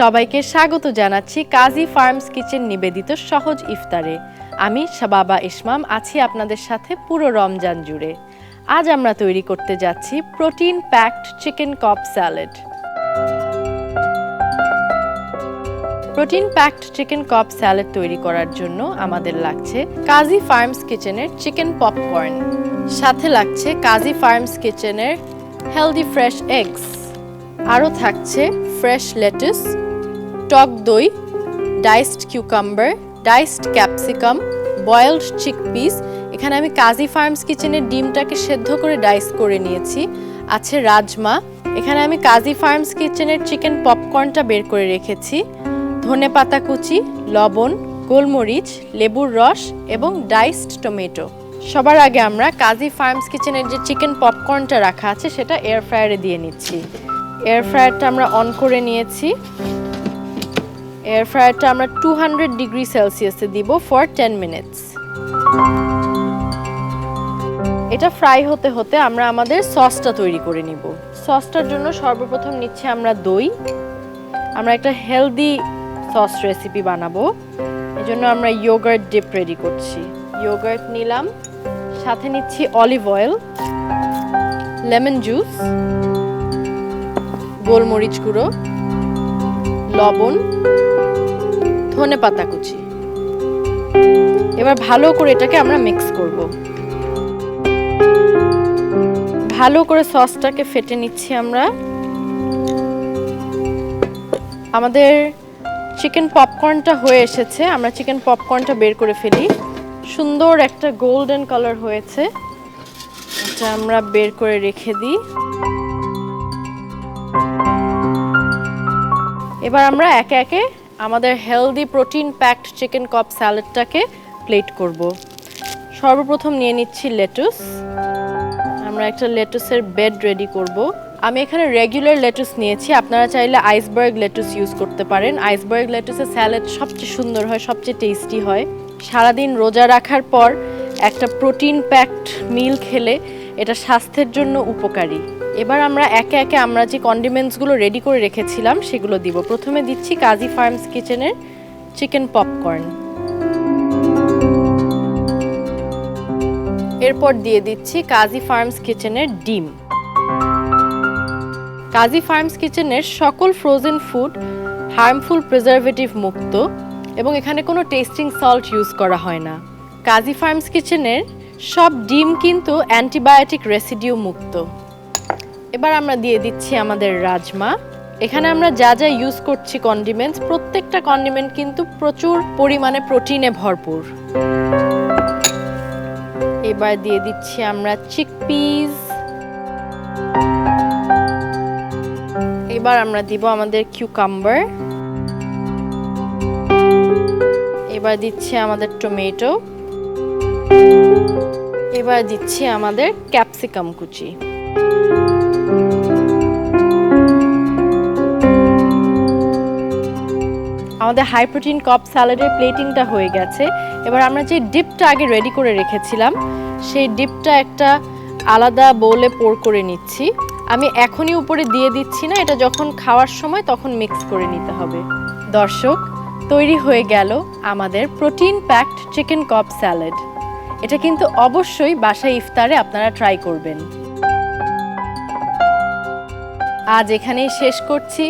সবাইকে স্বাগত জানাচ্ছি কাজী ফার্মস কিচেন নিবেদিত সহজ ইফতারে। আমি শাবাবা ইসমাম আছি আপনাদের সাথে পুরো রমজান জুড়ে। আজ আমরা তৈরি করতে যাচ্ছি প্রোটিন প্যাকড চিকেন কব স্যালাড। প্রোটিন প্যাকড চিকেন কব স্যালাড তৈরি করার জন্য আমাদের লাগছে কাজী ফার্মস কিচেনের চিকেন পপকর্ন, সাথে লাগছে কাজী ফার্মস কিচেনের হেলদি ফ্রেশ এগস, আরও থাকছে ফ্রেশ লেটুস, টক দই, diced cucumber, diced capsicum, boiled chickpeas. এখানে আমি কাজী ফার্মস কিচেনের ডিমটাকে সেদ্ধ করে ডাইস করে নিয়েছি। আছে রাজমা। এখানে আমি কাজী ফার্মস কিচেনের চিকেন পপকর্নটা বের করে রেখেছি। ধনেপাতা কুচি, লবণ, গোলমরিচ, লেবুর রস এবং ডাইসড টমেটো। সবার আগে আমরা কাজী ফার্মস কিচেনের যে চিকেন পপকর্নটা রাখা আছে সেটা এয়ার ফ্রায়ারে দিয়ে নিচ্ছি। এয়ার ফ্রায়ারটা আমরা অন করে নিয়েছি। এয়ার ফ্রায়ারটা আমরা 200 ডিগ্রি সেলসিয়াসে দিব ফর 10 মিনিটস। এটা ফ্রাই হতে হতে আমরা আমাদের সসটা তৈরি করে নিব। সসটার জন্য সর্বপ্রথম নিচ্ছি আমরা দই। আমরা একটা হেলদি সস রেসিপি বানাবো, এজন্য আমরা ইয়োগার্ট ডিপ রেডি করছি। ইয়োগার্ট নিলাম, সাথে নিচ্ছি অলিভ অয়েল, লেমন জুস, গোলমরিচ গুঁড়ো, লবণ, ধনেপাতা কুচি। এবার ভালো করে এটাকে আমরা মিক্স করব। ভালো করে সসটাকে ফেটে নিচ্ছি আমরা। আমাদের চিকেন পপকর্নটা হয়ে এসেছে। আমরা চিকেন পপকর্নটা বের করে ফেলি। সুন্দর একটা গোল্ডেন কালার হয়েছে, এটা আমরা বের করে রেখে দিই। এবার আমরা একে একে আমাদের হেলদি প্রোটিন প্যাকড চিকেন কব স্যালাডটাকে প্লেট করব। সর্বপ্রথম নিয়ে নিচ্ছি লেটুস। আমরা একটা লেটুসের বেড রেডি করব। আমি এখানে রেগুলার লেটুস নিয়েছি, আপনারা চাইলে আইসবার্গ লেটুস ইউজ করতে পারেন। আইসবার্গ লেটুসের স্যালাড সবচেয়ে সুন্দর হয়, সবচেয়ে টেস্টি হয়। সারাদিন রোজা রাখার পর একটা প্রোটিন প্যাকড মিল খেলে এটা স্বাস্থ্যের জন্য উপকারী। এবার আমরা একে একে আমরা যে কন্ডিমেন্টসগুলো রেডি করে রেখেছিলাম সেগুলো দিব। প্রথমে দিচ্ছি কাজী ফার্মস কিচেনের চিকেন পপকর্ন, এরপর দিয়ে দিচ্ছি কাজী ফার্মস কিচেনের ডিম। কাজী ফার্মস কিচেনের সকল ফ্রোজেন ফুড হার্মফুল প্রিজারভেটিভ মুক্ত এবং এখানে কোনো টেস্টিং সল্ট ইউজ করা হয় না। কাজী ফার্মস কিচেনের সব ডিম কিন্তু অ্যান্টিবায়োটিক রেসিডিউ মুক্ত। এবার আমরা দিয়ে দিচ্ছি আমাদের রাজমা। এখানে আমরা যা যা ইউজ করছি কন্ডিমেন্টস, প্রত্যেকটা কন্ডিমেন্ট কিন্তু প্রচুর পরিমাণে প্রোটিনে ভরপুর। এবার দিয়ে দিচ্ছি আমরা চিকপিস। এবার আমরা দিব আমাদের কিউকাম্বার। এবার দিচ্ছি আমাদের টমেটো। এবার দিচ্ছি আমাদের ক্যাপসিকাম কুচি। আমাদের হাই প্রোটিন কব স্যালাডের প্লেটিংটা হয়ে গেছে। এবার আমরা যে ডিপটা আগে রেডি করে রেখেছিলাম সেই ডিপটা একটা আলাদা বোলে পোর করে নিচ্ছি। আমি এখনই উপরে দিয়ে দিচ্ছি না, এটা যখন খাওয়ার সময় তখন মিক্স করে নিতে হবে। দর্শক, তৈরি হয়ে গেল আমাদের প্রোটিন প্যাকড চিকেন কব স্যালাড। এটা কিন্তু অবশ্যই বাসায় ইফতারে আপনারা ট্রাই করবেন। আজ এখানেই শেষ করছি।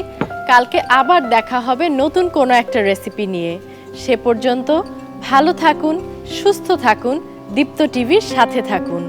কালকে আবার দেখা হবে নতুন কোনো একটা রেসিপি নিয়ে। সে পর্যন্ত ভালো থাকুন, সুস্থ থাকুন, দীপ্ত টিভির সাথে থাকুন।